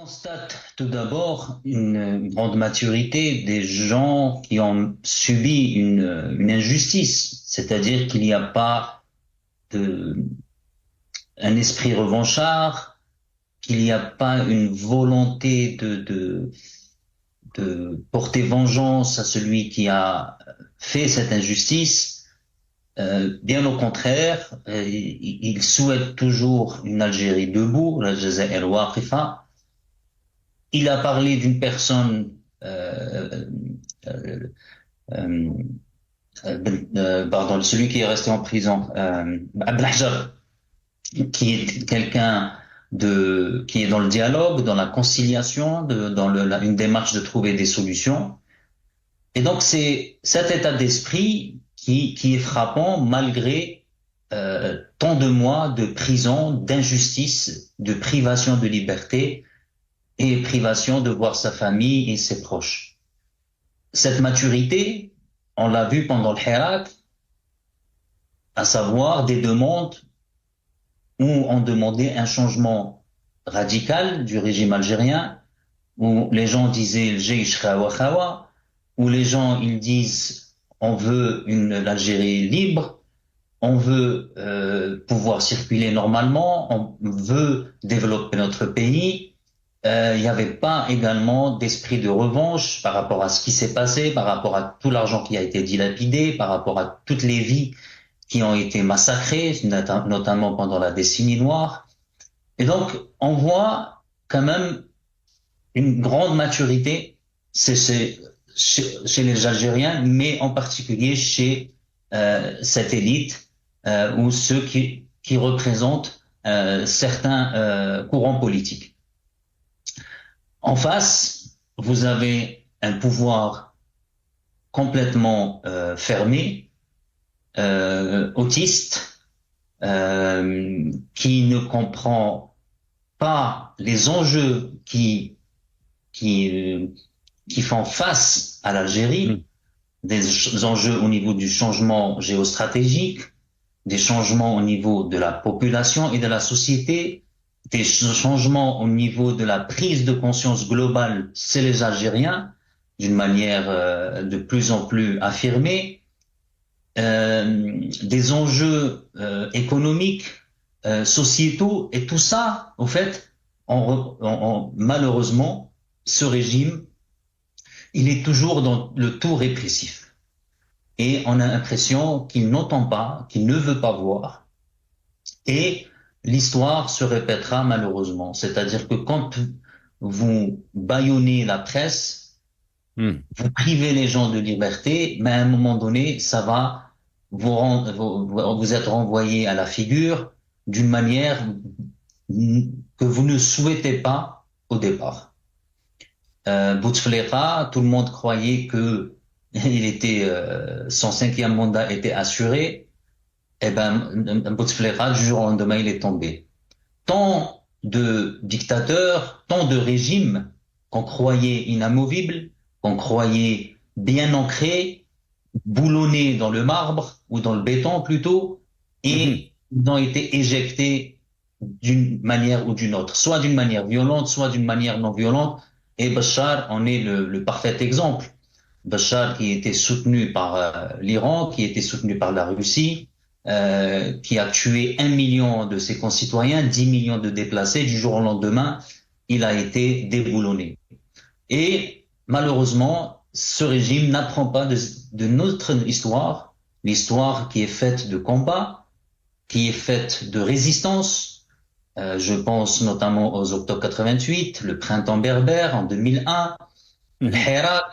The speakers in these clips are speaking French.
Constate tout d'abord une grande maturité des gens qui ont subi une injustice, c'est-à-dire qu'il n'y a pas de, un esprit revanchard, qu'il n'y a pas une volonté de porter vengeance à celui qui a fait cette injustice. Bien au contraire, il souhaite toujours une Algérie debout, la Jazair Waqifa. Il a parlé d'une personne, euh, euh, pardon, celui qui est resté en prison, Abdelhajjab, qui est quelqu'un qui est dans le dialogue, dans la conciliation, dans une démarche de trouver des solutions. Et donc c'est cet état d'esprit qui est frappant malgré tant de mois de prison, d'injustice, de privation de liberté et privation de voir sa famille et ses proches. Cette maturité, on l'a vu pendant le Hirak, à savoir des demandes où on demandait un changement radical du régime algérien, où les gens disaient le Jeish Khawa Khawa, où les gens ils disent on veut l'Algérie libre, on veut pouvoir circuler normalement, on veut développer notre pays. Il n'y avait pas également d'esprit de revanche par rapport à ce qui s'est passé, par rapport à tout l'argent qui a été dilapidé, par rapport à toutes les vies qui ont été massacrées, notamment pendant la décennie noire. Et donc, on voit quand même une grande maturité chez les Algériens, mais en particulier chez cette élite ou ceux qui représentent certains courants politiques. En face, vous avez un pouvoir complètement fermé, autiste, qui ne comprend pas les enjeux qui font face à l'Algérie, des enjeux au niveau du changement géostratégique, des changements au niveau de la population et de la société, des changements au niveau de la prise de conscience globale chez les Algériens, d'une manière de plus en plus affirmée, des enjeux économiques, sociétaux, et tout ça, en fait, malheureusement, ce régime, il est toujours dans le tout répressif. Et on a l'impression qu'il n'entend pas, qu'il ne veut pas voir. Et l'histoire se répétera malheureusement. C'est-à-dire que quand vous bâillonnez la presse, vous privez les gens de liberté, mais à un moment donné, ça va vous être renvoyé à la figure d'une manière que vous ne souhaitez pas au départ. Bouteflika, tout le monde croyait que son 5e mandat était assuré. Eh ben, Bouteflika, du jour au lendemain, il est tombé. Tant de dictateurs, tant de régimes qu'on croyait inamovibles, qu'on croyait bien ancrés, boulonnés dans le marbre ou dans le béton plutôt, et ils ont été éjectés d'une manière ou d'une autre, soit d'une manière violente, soit d'une manière non violente. Et Bachar en est le parfait exemple. Bachar qui était soutenu par l'Iran, qui était soutenu par la Russie, qui a tué 1 million de ses concitoyens, 10 millions de déplacés, du jour au lendemain, il a été déboulonné. Et malheureusement, ce régime n'apprend pas de notre histoire, l'histoire qui est faite de combats, qui est faite de résistance. Je pense notamment aux Octobre 88, le Printemps berbère en 2001, le Hirak,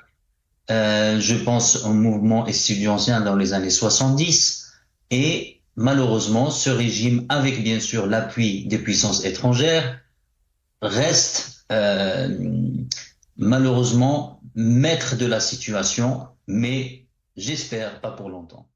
je pense au mouvement estudiantien dans les années 70, et malheureusement, ce régime, avec bien sûr l'appui des puissances étrangères, reste malheureusement maître de la situation, mais j'espère pas pour longtemps.